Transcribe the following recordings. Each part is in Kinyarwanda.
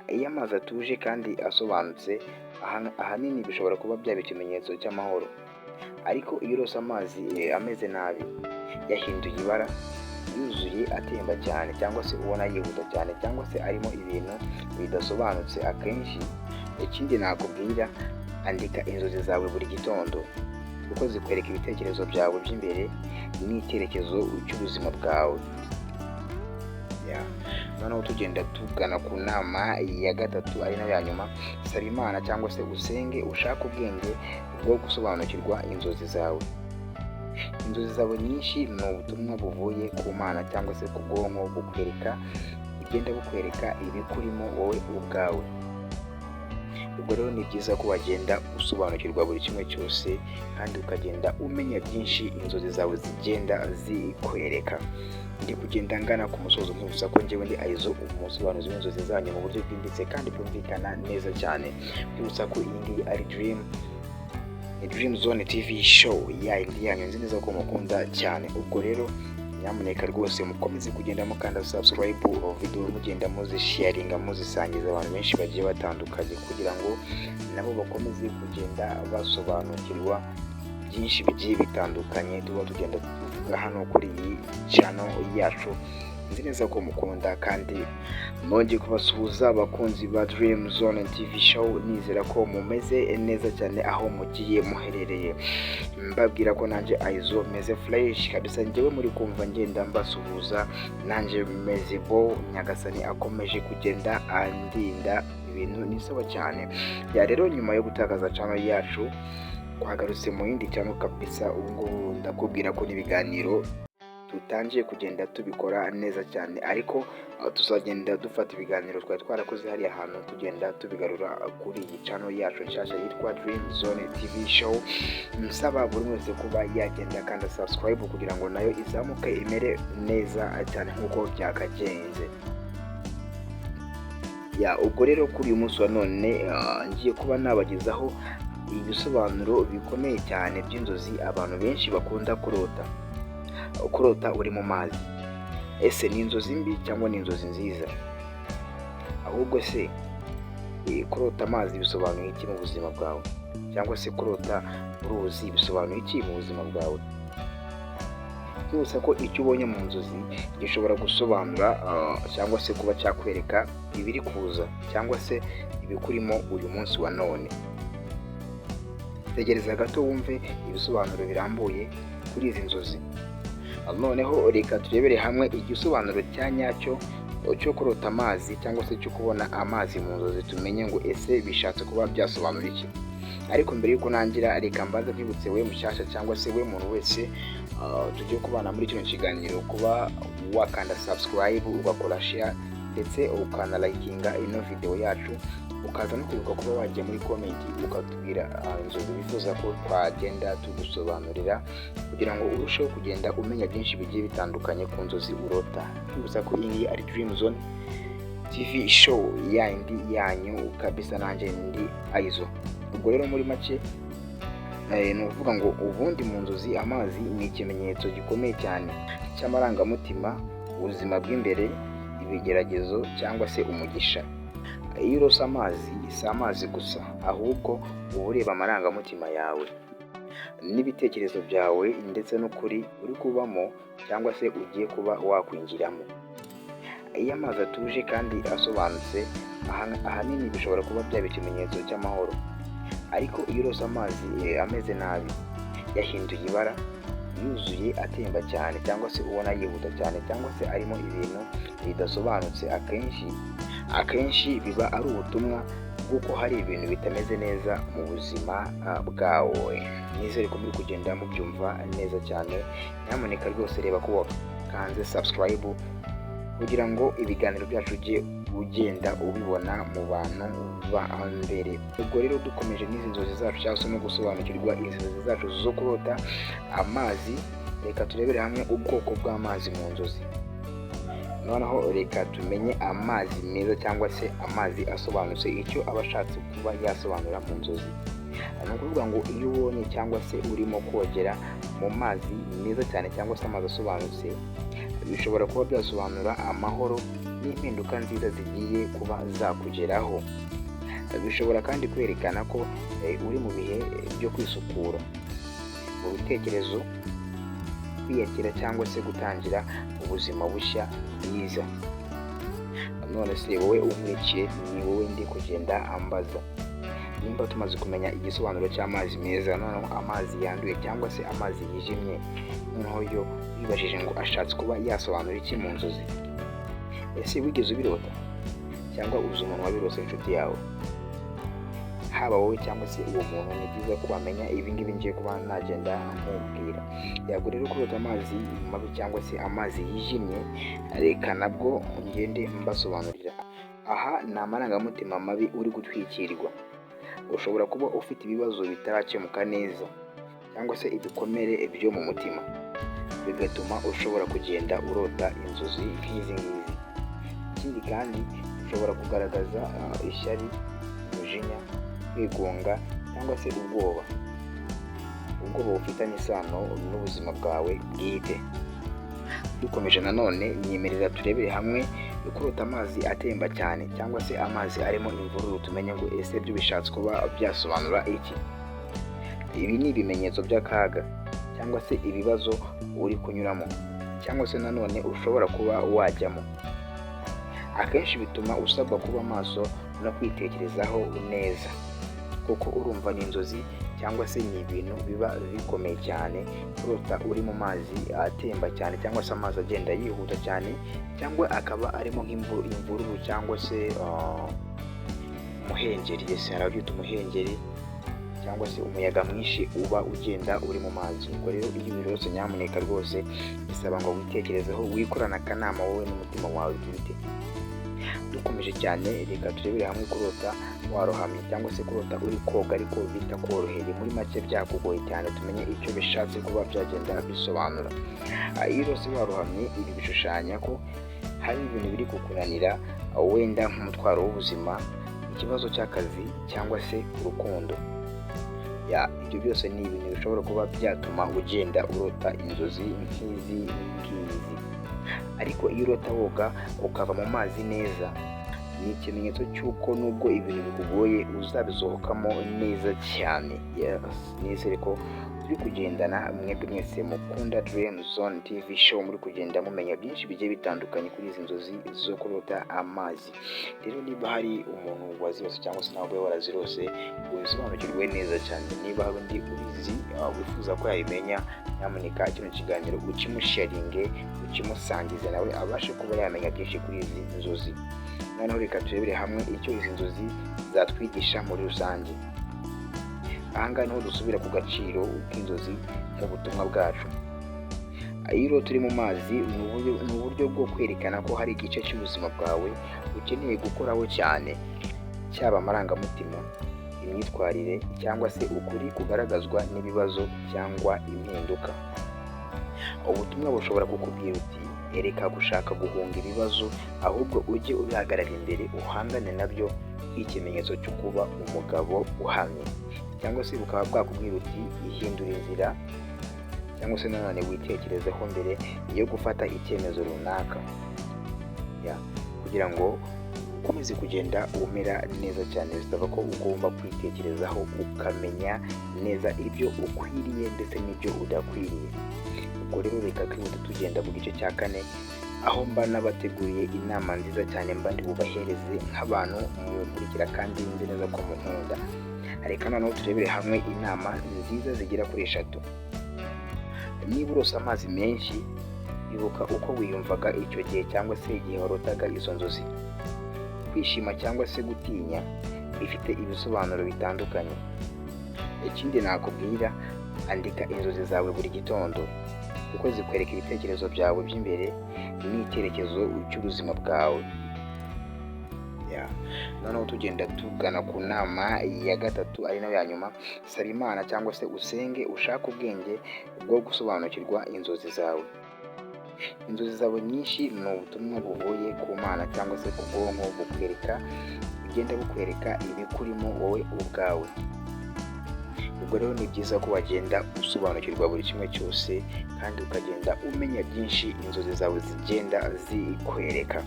Iyo amazi atuje kandi asobanutse ahanini bishobora kuba byaba ikimenyetso cy'amahoro, ariko iyo urose amazi ameze nabi, yahinduye ibara, yuzuye atemba cyane cyangwa se ubona yihuta cyane cyangwa se arimo ibintu bidasobanutse, akenshi ikindi nakubwira, andika inzozi zawe buri gitondo kuko zikwereka ibitekerezo byawe by'imbere n'icyerekezo cy'ubuzima bwawe. Noneho tugenda tugana ku nama ya gatatu ari nayo ya nyuma, saba Imana cyangwa se usenge ushake ubwenge bwo gusobanukirwa inzozi zawe. Inzozi zawe nyinshi ni ubutumwa buvuye ku Mana cyangwa se ku bwonko bugenda bukwereka ibikurimo wowe ubwawe. Ubwo rero ni byiza ko wagenda usobanukirwa buri kimwe cyose kandi ukagenda umenya byinshi inzozi zawe zigenda zikwereka. Ndi kugenda ngana ku musozo nkibuza ko njyewe ndi Aizo, umusobanuzi w'inzozi zanyu mu buryo bwimbitse kandi bwumvikana neza cyane. Kwibutsa ko iyi ngiyi ari Dream Zone TV show yindi yanyu, nzi neza ko mukunda cyane. Ubwo rero nyamuneka rwose mukomeze kugenda mukanda subscribe, video mugenda muzisharinga, muzisangiza abantu benshi bagiye batandukanye kugira ngo nabo bakomeze kugenda basobanukirwa byinshi bigiye bitandukanye tuba tugenda tuvuga hano kuri iyi channel yacu. Nzi neza ko mukunda kandi nongeye kubasuhuza abakunzi ba Dream Zone TV show, nizera ko mumeze neza cyane aho mugiye muherereye. Mbabwira ko nanjye Aizo meze fresh kabisa, njyewe muri kumva ngenda mbasuhuza, nanjye meze bo, Nyagasani akomeje kugenda andinda, ibintu ni sawa cyane. Ya rero nyuma yo gutakaza channel yacu twagarutse mu yindi channel kabisa, ubwo ndakubwira ko n'ibiganiro tutangiye kugenda tubikora neza cyane, ariko tuzagenda dufata ibiganiro twari twarakoze hariya hantu tugenda tubigarura kuri iyi channel yacu nshyashya yitwa Dream Zone TV show. Nsaba buri wese kuba yagenda kandi subscribe kugira ngo nayo izamuke imere neza cyane nk'uko byakagenze. Ubwo rero kuri uyu munsi wa none ngiye kuba nabagezaho ibisobanuro bikomeye cyane by'inzozi abantu benshi bakunda kurota uri mu mazi. Ese ni inzozi mbi cyangwa ni inzozi nziza? Ahubwo se kurota amazi bisobanuye iki mu buzima bwawe, cyangwa se kurota uruzi bisobanuye iki mu buzima bwawe? Byose ko icyo ubonye mu nzozi gishobora gusobanura cyangwa se kuba cyakwereka ibiri kuza cyangwa se ibikurimo uyu munsi wa none. Tegereza gato wumve ibisobanuro birambuye kuri izi nzozi. Noneho reka turebere hamwe igisobanuro cya nyacyo cyo kurota amazi cyangwa se cyo kubona amazi mu nzozi, tumenye ngo ese bishatse kuba byasobanura iki. Ariko mbere yuko nangira, reka mbaze kwibutse we mushyashya cyangwa se we muntu wese tugiye kubana muri kino kiganiro, kuba wakanda subscribe, ugakora share ndetse ukana likinga ino video yacu, ukaza no kwibuka kuba wagiye muri comment ukatubwira inzozi bifuza ko twagenda tugusobanurira kugira ngo urusheho kugenda umenya byinshi bigiye bitandukanye ku nzozi urota. Kwibutsa ko iyi ari Dream Zone TV show yindi yanyu kabisa, nanjye ndi Aizo. Ubwo rero muri make ni ukuvuga ngo ubundi mu nzozi amazi ni ikimenyetso gikomeye cyane cy'amarangamutima, ubuzima bw'imbere, ibigeragezo cyangwa se umugisha. Iyo urose amazi si amazi gusa, ahubwo uba ureba amarangamutima yawe n'ibitekerezo byawe ndetse n'ukuri uri kubamo cyangwa se ugiye kuba wakwinjiramo. Iyo amazi atuje kandi asobanutse ahanini bishobora kuba byaba ikimenyetso cy'amahoro, ariko iyo urose amazi ameze nabi, yahinduye ibara, yuzuye atemba cyane cyangwa se ubona yihuta cyane cyangwa se arimo ibintu bidasobanutse, akenshi biba ari ubutumwa bw'uko hari ibintu bitameze neza mu buzima bwawe. Nizere ko muri kugenda mubyumva neza cyane. Nyamuneka rwose reba ko wakanze subscribe kugira ngo ibiganiro byacu ugenda ubibona mu bantu ba mbere. Ubwo rero dukomeje n'izi nzozi zacu cyangwa se no gusobanukirwa izi nzozi zacu zo kurota amazi, reka turebere hamwe ubwoko bw'amazi mu nzozi. Noneho reka tumenye amazi meza cyangwa se amazi asobanutse icyo aba ashatse kuba yasobanura mu nzozi. Ni ukuvuga ngo iyo ubonye cyangwa se urimo kogera mu mazi meza cyane cyangwa se amazi asobanutse, bishobora kuba byasobanura amahoro, n'impinduka nziza zigiye kuba zakugeraho. Bishobora kandi kwerekana ko uri mu bihe byo kwisukura mu bitekerezo, kwiyakira cyangwa se gutangira ubuzima bushya bwiza. None se wowe unkurikiye, ni wowe ndi kugenda ambaza. Nimba tumaze kumenya igisobanuro cy'amazi meza, noneho amazi yanduye cyangwa se amazi yijimye, noneho yo wibajije ngo ashatse kuba yasobanura iki mu nzozi? Ese wigeze ubirota cyangwa uzi umuntu wabirose inshuti yawe? Haba wowe cyangwa se uwo muntu, ni byiza ko wamenya ibi ngibi ngiye kuba nagenda nkubwira. Yego rero kurota amazi mabi cyangwa se amazi yijimye, reka nabwo ngende mbasobanurira. Aha ni amarangamutima mabi uri gutwikirwa. Ushobora kuba ufite ibibazo bitarakemuka neza cyangwa se ibikomere byo mu mutima, bigatuma ushobora kugenda urota inzozi nk'izi ngizi. Ikindi kandi ushobora kugaragaza ishyari, umujinya, kwigunga cyangwa se ubwoba bufitanye isano n'ubuzima bwawe bwite. Dukomeje nanone, nyemerera turebere hamwe kurota amazi atemba cyane cyangwa se amazi arimo imvururu, tumenye ngo ese byo bishatse kuba byasobanura iki. Ibi ni ibimenyetso by'akaga cyangwa se ibibazo uri kunyuramo cyangwa se nanone ushobora kuba wajyamo. Akenshi bituma usabwa kuba maso no kwitekerezaho neza, kuko urumva ni inzozi cyangwa se ni ibintu biba bikomeye cyane. Kurota uri mu mazi atemba cyane cyangwa se amazi agenda yihuta cyane, cyangwa akaba arimo nk'imvururu cyangwa se umuhengeri. Ese hari ababyita umuhengeri cyangwa se umuyaga mwinshi uba ugenda uri mu mazi. Ubwo rero iyo ubirose, nyamuneka rwose bisaba ngo witekerezeho, wikorane akanama wowe n'umutima wawe bwite. Dukomeje cyane, reka turebere hamwe kurota warohamye cyangwa se kurota uri koga ariko bitakoroheye. Muri make byakugoye cyane, tumenye icyo bishatse kuba byagenda bisobanura. Iyo urose warohamye, ibi bishushanya ko hari ibintu biri kukunanira, wenda nk'umutwaro w'ubuzima, ikibazo cy'akazi cyangwa se urukundo. Ibyo byose ni ibintu bishobora kuba byatuma ugenda urota inzozi nk'izi ngizi. Ariko iyo urota woga ukava mu mazi neza, ni ikimenyetso cy'uko nubwo ibintu bikugoye uzabisohokamo neza cyane. Nizere ko turi kugendana, mwebwe mwese mukunda Dream Zone TV show, muri kugenda mumenya byinshi bigiye bitandukanye kuri izi nzozi zo kurota amazi. Rero niba hari umuntu wazirose cyangwa se nawe warazirose, ubisobanukirwe neza cyane. Niba hari undi ubizi wifuza ko yabimenya, nyamuneka kino kiganiro ukimusharinge, ukimusangize nawe abashe kuba yamenya byinshi kuri izi nzozi. Noneho reka turebere hamwe icyo izi nzozi zatwigisha muri rusange. Aha ngaha niho dusubira ku gaciro k'inzozi n'ubutumwa bwacu. Iyo turi mu mazi, ni uburyo bwo kwerekana ko hari igice cy'ubuzima bwawe ukeneye gukoraho cyane, cyaba amarangamutima, imyitwarire cyangwa se ukuri kugaragazwa n'ibibazo cyangwa impinduka. Ubutumwa bushobora kukubwira uti ereka gushaka guhunga ibibazo, ahubwo ujye ubihagarara imbere uhangane nabyo, nk'ikimenyetso cyo kuba umugabo uhamye. Cyangwa se bukaba bwakubwira uti ihindura inzira, cyangwa se nanone witekerezeho mbere yo gufata icyemezo runaka, kugira ngo ukomeze kugenda umera neza cyane. Bisaba ko ugomba kwitekerezaho ukamenya neza ibyo ukwiriye ndetse n'ibyo udakwiriye. Ubwo rero reka twihute tugenda mu gice cya 4, aho mba nabateguriye inama nziza cyane mba ndi bubahereze nk'abantu mukurikira kandi nzi neza ko munkunda. Reka noneho turebere hamwe inama nziza zigera kuri 3. Niba urose amazi menshi, ibuka uko wiyumvaga icyo gihe cyangwa se igihe warotaga izo nzozi. Kwishima cyangwa se gutinya bifite ibisobanuro bitandukanye. Ikindi nakubwira, andika inzozi zawe buri gitondo, kuko zikwereka ibitekerezo byawe by'imbere n'icyerekezo cy'ubuzima bwawe. Noneho tugenda tugana ku nama ya 3, ari nayo ya nyuma. Saba Imana cyangwa se usenge, ushaka ubwenge bwo gusobanukirwa inzozi zawe. Inzozi zawe nyinshi ni ubutumwa buvuye ku Mana cyangwa se ku bwonko bugenda bukwereka ibikurimo wowe ubwawe. ubwo rero ni byiza ko wagenda usobanukirwa buri kimwe cyose kandi ukagenda umenya byinshi inzozi zawe zigenda zikwereka.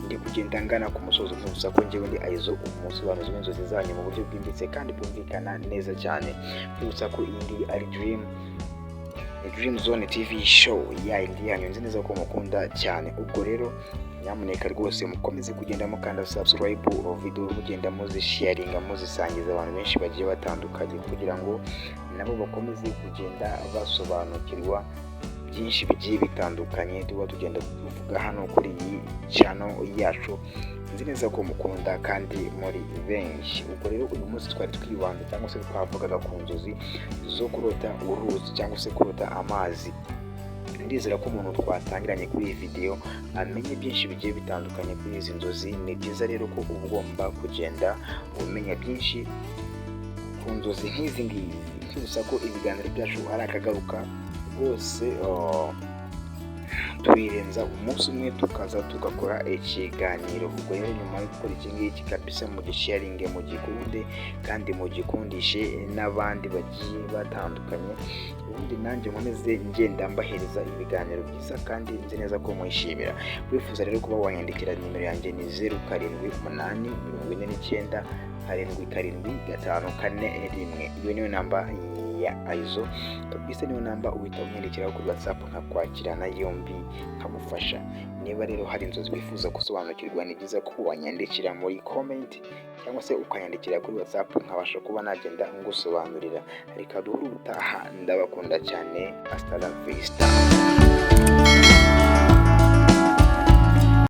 Ndi kugenda ngana ku musozo nkubusa ko njyewe ndi Aizo, umusobanuzi w'inzozi zanyu mu buryo bwimbitse kandi bwumvikana neza cyane. Nkwibutsa ko iyi ngiyi ari Dream Zone TV show yindi yanyu, nzi neza ko mukunda cyane. Ubwo rero nyamuneka rwose mukomeze kugenda mukanda subscribe, video mugenda muzisharinga, muzisangiza abantu benshi bagiye batandukanye kugira ngo nabo bakomeze kugenda basobanukirwa byinshi bigiye bitandukanye tuba tugenda tuvuga hano kuri iyi channel yacu. Nzi neza ko mukunda kandi muri benshi. Ubwo rero uyu munsi twari twibanda cyangwa se twavugaga ku nzozi zo kurota uruzi cyangwa se kurota amazi. Ndizera ko umuntu twatangiranye kuri iyi video amenye byinshi bigiye bitandukanye kuri izi nzozi. Ni byiza rero ko ugomba kugenda umenya byinshi ku nzozi nk'izi ngizi. Twibutsa ko ibiganiro byacu ari akagaruka rwose, twirenza umunsi umwe tukaza tugakora ikiganiro. Ubwo rero nyuma yo gukora iki ngiki kabisa mugisharinge, mugikunde kandi mugikundishe n'abandi bagiye batandukanye, ubundi nanjye nkomeze ngenda mbahereza ibiganiro byiza kandi nzi neza ko mwishimira. Wifuza rero kuba wanyandikira, nimero yanjye ni 0788477541. iyo niyo namba ya Aizo kabisa, niyo namba uhita unyandikiraho kuri WhatsApp nkakwakirana yombi nkagufasha. Niba rero hari inzozi wifuza gusobanukirwa, ni byiza ko wanyandikira muri comment cyangwa se ukanyandikira kuri WhatsApp nkabasha kuba nagenda ngusobanurira. Reka duhure ubutaha, ndabakunda cyane. Hasta la vista.